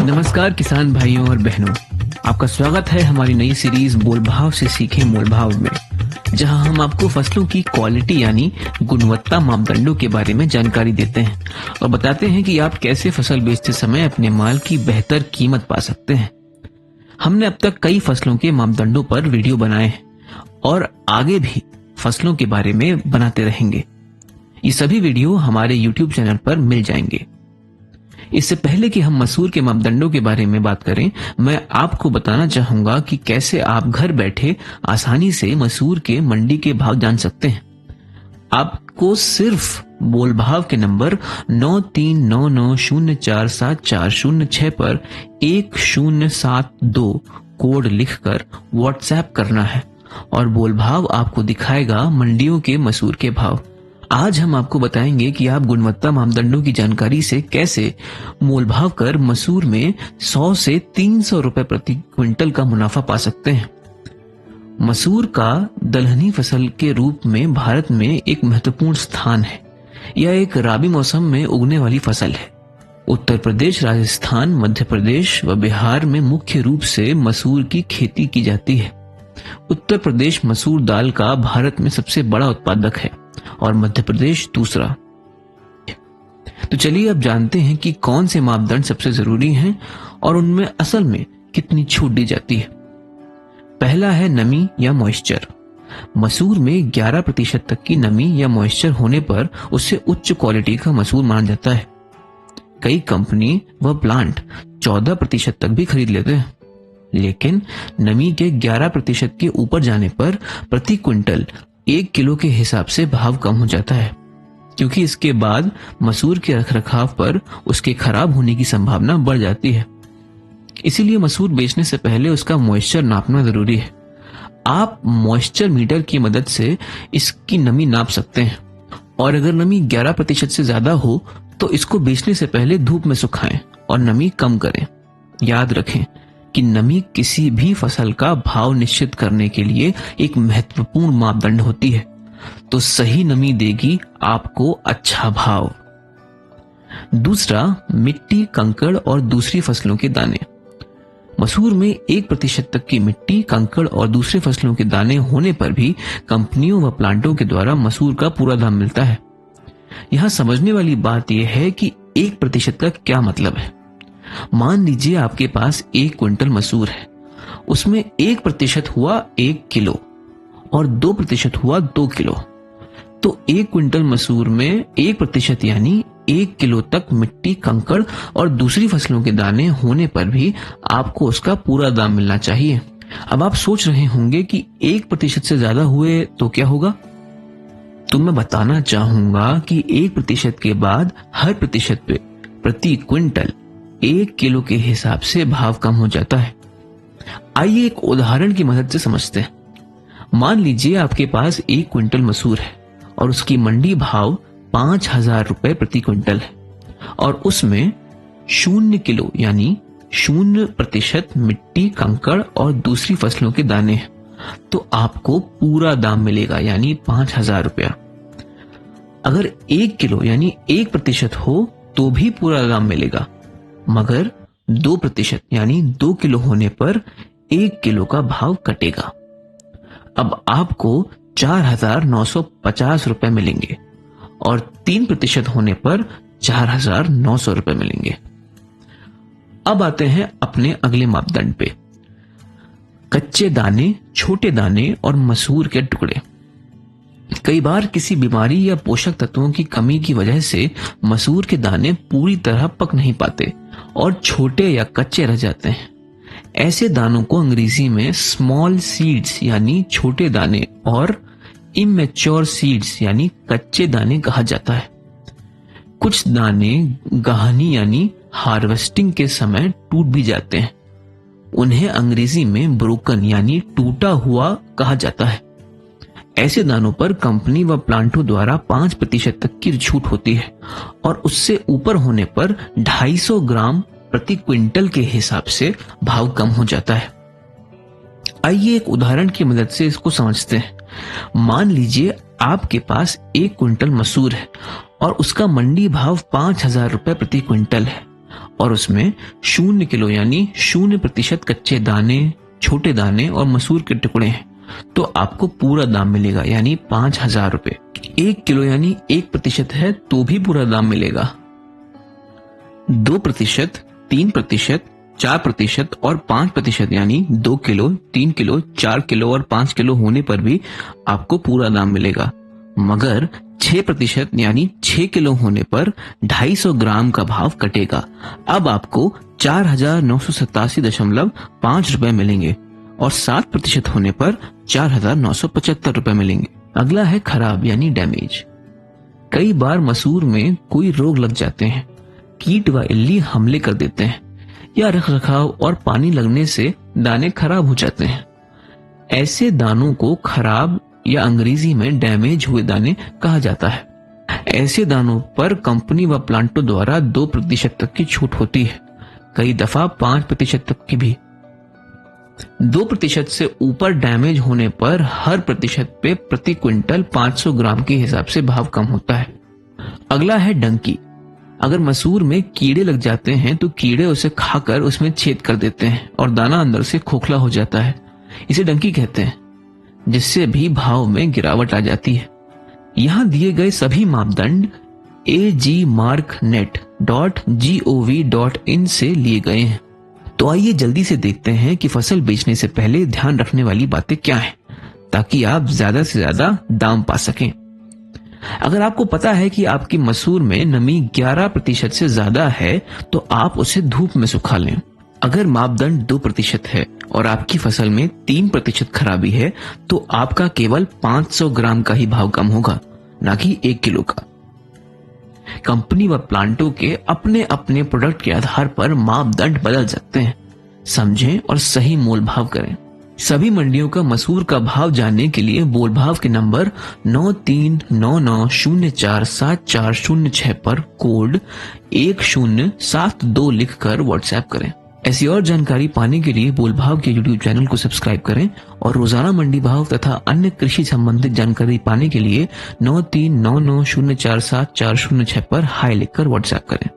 नमस्कार किसान भाइयों और बहनों, आपका स्वागत है हमारी नई सीरीज बोल भाव से सीखें मोल भाव में, जहां हम आपको फसलों की क्वालिटी यानी गुणवत्ता मापदंडों के बारे में जानकारी देते हैं और बताते हैं कि आप कैसे फसल बेचते समय अपने माल की बेहतर कीमत पा सकते हैं। हमने अब तक कई फसलों के मापदंडों पर वीडियो बनाए हैं और आगे भी फसलों के बारे में बनाते रहेंगे। ये सभी वीडियो हमारे YouTube चैनल पर मिल जाएंगे। इससे पहले कि हम मसूर के मापदंडों के बारे में बात करें, मैं आपको बताना चाहूंगा कि कैसे आप घर बैठे आसानी से मसूर के मंडी के भाव जान सकते हैं। आपको सिर्फ बोल भाव के नंबर 9399047406 पर 1072 कोड लिखकर व्हाट्सएप करना है और बोल भाव आपको दिखाएगा मंडियों के मसूर के भाव। आज हम आपको बताएंगे कि आप गुणवत्ता मापदंडों की जानकारी से कैसे मोल भाव कर मसूर में 100 से 300 रुपए प्रति क्विंटल का मुनाफा पा सकते हैं। मसूर का दलहनी फसल के रूप में भारत में एक महत्वपूर्ण स्थान है। यह एक राबी मौसम में उगने वाली फसल है। उत्तर प्रदेश, राजस्थान, मध्य प्रदेश व बिहार में मुख्य रूप से मसूर की खेती की जाती है। उत्तर प्रदेश मसूर दाल का भारत में सबसे बड़ा उत्पादक है और मध्य प्रदेश दूसरा। तो चलिए अब जानते हैं कि कौन से मापदंड सबसे जरूरी हैं और उनमें असल में कितनी छूट दी जाती है। पहला है नमी या मॉइस्चर। मसूर में 11% तक की नमी या मॉइस्चर होने पर उसे उच्च क्वालिटी का मसूर माना जाता है। कई कंपनी व प्लांट 14% तक भी खरीद लेते हैं, लेकिन नमी के 11% के ऊपर जाने पर प्रति क्विंटल 1 किलो के हिसाब से भाव कम हो जाता है, क्योंकि इसके बाद मसूर के रखरखाव पर उसके खराब होने की संभावना बढ़ जाती है। इसीलिए मसूर बेचने से पहले उसका मॉइस्चर नापना जरूरी है। आप मॉइस्चर मीटर की मदद से इसकी नमी नाप सकते हैं और अगर नमी 11% से ज्यादा हो तो इसको बेचने से पहले धूप में सुखाएं और नमी कम करें। याद रखें कि नमी किसी भी फसल का भाव निश्चित करने के लिए एक महत्वपूर्ण मापदंड होती है, तो सही नमी देगी आपको अच्छा भाव। दूसरा, मिट्टी, कंकड़ और दूसरी फसलों के दाने। मसूर में 1% तक की मिट्टी, कंकड़ और दूसरी फसलों के दाने होने पर भी कंपनियों व प्लांटों के द्वारा मसूर का पूरा दाम मिलता है। यहाँ समझने वाली बात यह है कि 1% का क्या मतलब है। मान लीजिए आपके पास 1 क्विंटल मसूर है, उसमें 1% हुआ 1 किलो और 2% हुआ 2 किलो। तो 1 क्विंटल मसूर में 1% यानी 1 किलो तक मिट्टी, कंकड़ और दूसरी फसलों के दाने होने पर भी आपको उसका पूरा दाम मिलना चाहिए। अब आप सोच रहे होंगे कि 1% से ज्यादा हुए तो क्या होगा? तो मैं बताना चाहूंगा कि 1% के बाद हर प्रतिशत पे प्रति क्विंटल 1 किलो के हिसाब से भाव कम हो जाता है। आइए एक उदाहरण की मदद से समझते हैं। मान लीजिए आपके पास 1 क्विंटल मसूर है और उसकी मंडी भाव 5,000 रुपए प्रति क्विंटल है और उसमें 0 किलो यानी 0% मिट्टी, कंकड़ और दूसरी फसलों के दाने हैं, तो आपको पूरा दाम मिलेगा यानी 5,000 रुपया। अगर 1 किलो यानी 1% हो तो भी पूरा दाम मिलेगा, मगर 2% यानी 2 किलो होने पर 1 किलो का भाव कटेगा। अब आपको 4,950 रुपए मिलेंगे और 3% होने पर 4,900 रुपए मिलेंगे। अब आते हैं अपने अगले मापदंड पे, कच्चे दाने, छोटे दाने और मसूर के टुकड़े। कई बार किसी बीमारी या पोषक तत्वों की कमी की वजह से मसूर के दाने पूरी तरह पक नहीं पाते और छोटे या कच्चे रह जाते हैं। ऐसे दानों को अंग्रेजी में स्मॉल सीड्स यानी छोटे दाने और इमेच्योर सीड्स यानी कच्चे दाने कहा जाता है। कुछ दाने गहानी यानी हार्वेस्टिंग के समय टूट भी जाते हैं। उन्हें अंग्रेजी में ब्रोकन यानी टूटा हुआ कहा जाता है। ऐसे दानों पर कंपनी व प्लांटों द्वारा 5% तक की छूट होती है और उससे ऊपर होने पर 250 ग्राम प्रति क्विंटल के हिसाब से भाव कम हो जाता है। आइए एक उदाहरण की मदद से इसको समझते हैं। मान लीजिए आपके पास 1 क्विंटल मसूर है और उसका मंडी भाव 5,000 रुपए प्रति क्विंटल है और उसमें 0 किलो यानी 0% कच्चे दाने, छोटे दाने और मसूर के टुकड़े हैं, तो आपको पूरा दाम मिलेगा यानी 5,000 रुपए। 1 किलो यानी 1% है तो भी पूरा दाम मिलेगा। 2%, 3%, 4% और 5% यानी 2 किलो, 3 किलो, 4 किलो और 5 किलो होने पर भी आपको पूरा दाम मिलेगा। मगर 6% यानी 6 किलो होने पर 250 ग्राम का भाव कटेगा। अब आपको 4,987.5 रुपए मिलेंगे और 7% होने पर 4,975 रुपए मिलेंगे। अगला है खराब यानी डैमेज। कई बार मसूर में कोई रोग लग जाते हैं, कीट व इल्ली हमले कर देते हैं या रखरखाव और पानी लगने से दाने खराब हो जाते हैं। ऐसे दानों को खराब या अंग्रेजी में डैमेज हुए दाने कहा जाता है। ऐसे दानों पर कंपनी व प्लांटों द्वारा 2% तक की छूट होती है, कई दफा 5% तक की भी। 2% से ऊपर डैमेज होने पर हर प्रतिशत पे प्रति क्विंटल 500 ग्राम के हिसाब से भाव कम होता है। अगला है डंकी। अगर मसूर में कीड़े लग जाते हैं तो कीड़े उसे खाकर उसमें छेद कर देते हैं और दाना अंदर से खोखला हो जाता है, इसे डंकी कहते हैं, जिससे भी भाव में गिरावट आ जाती है। यहाँ दिए गए सभी मापदंड agmarknet.gov.in से लिए गए हैं। तो आइए जल्दी से देखते हैं कि फसल बेचने से पहले ध्यान रखने वाली बातें क्या हैं, ताकि आप ज्यादा से ज्यादा दाम पा सकें। अगर आपको पता है कि आपकी मसूर में नमी 11% से ज्यादा है तो आप उसे धूप में सुखा लें। अगर मापदंड 2% है और आपकी फसल में 3% खराबी है तो आपका केवल 500 ग्राम का ही भाव कम होगा, ना कि 1 किलो का। कंपनी व प्लांटों के अपने अपने प्रोडक्ट के आधार पर मापदंड बदल सकते हैं। समझें और सही मोल भाव करें। सभी मंडियों का मसूर का भाव जानने के लिए बोल भाव के नंबर 9399047406 पर कोड 1072 लिखकर व्हाट्सएप करें। ऐसी और जानकारी पाने के लिए बोल भाव के यूट्यूब चैनल को सब्सक्राइब करें और रोजाना मंडी भाव तथा अन्य कृषि संबंधित जानकारी पाने के लिए 9399047406 पर हाई लिखकर व्हाट्सएप करें।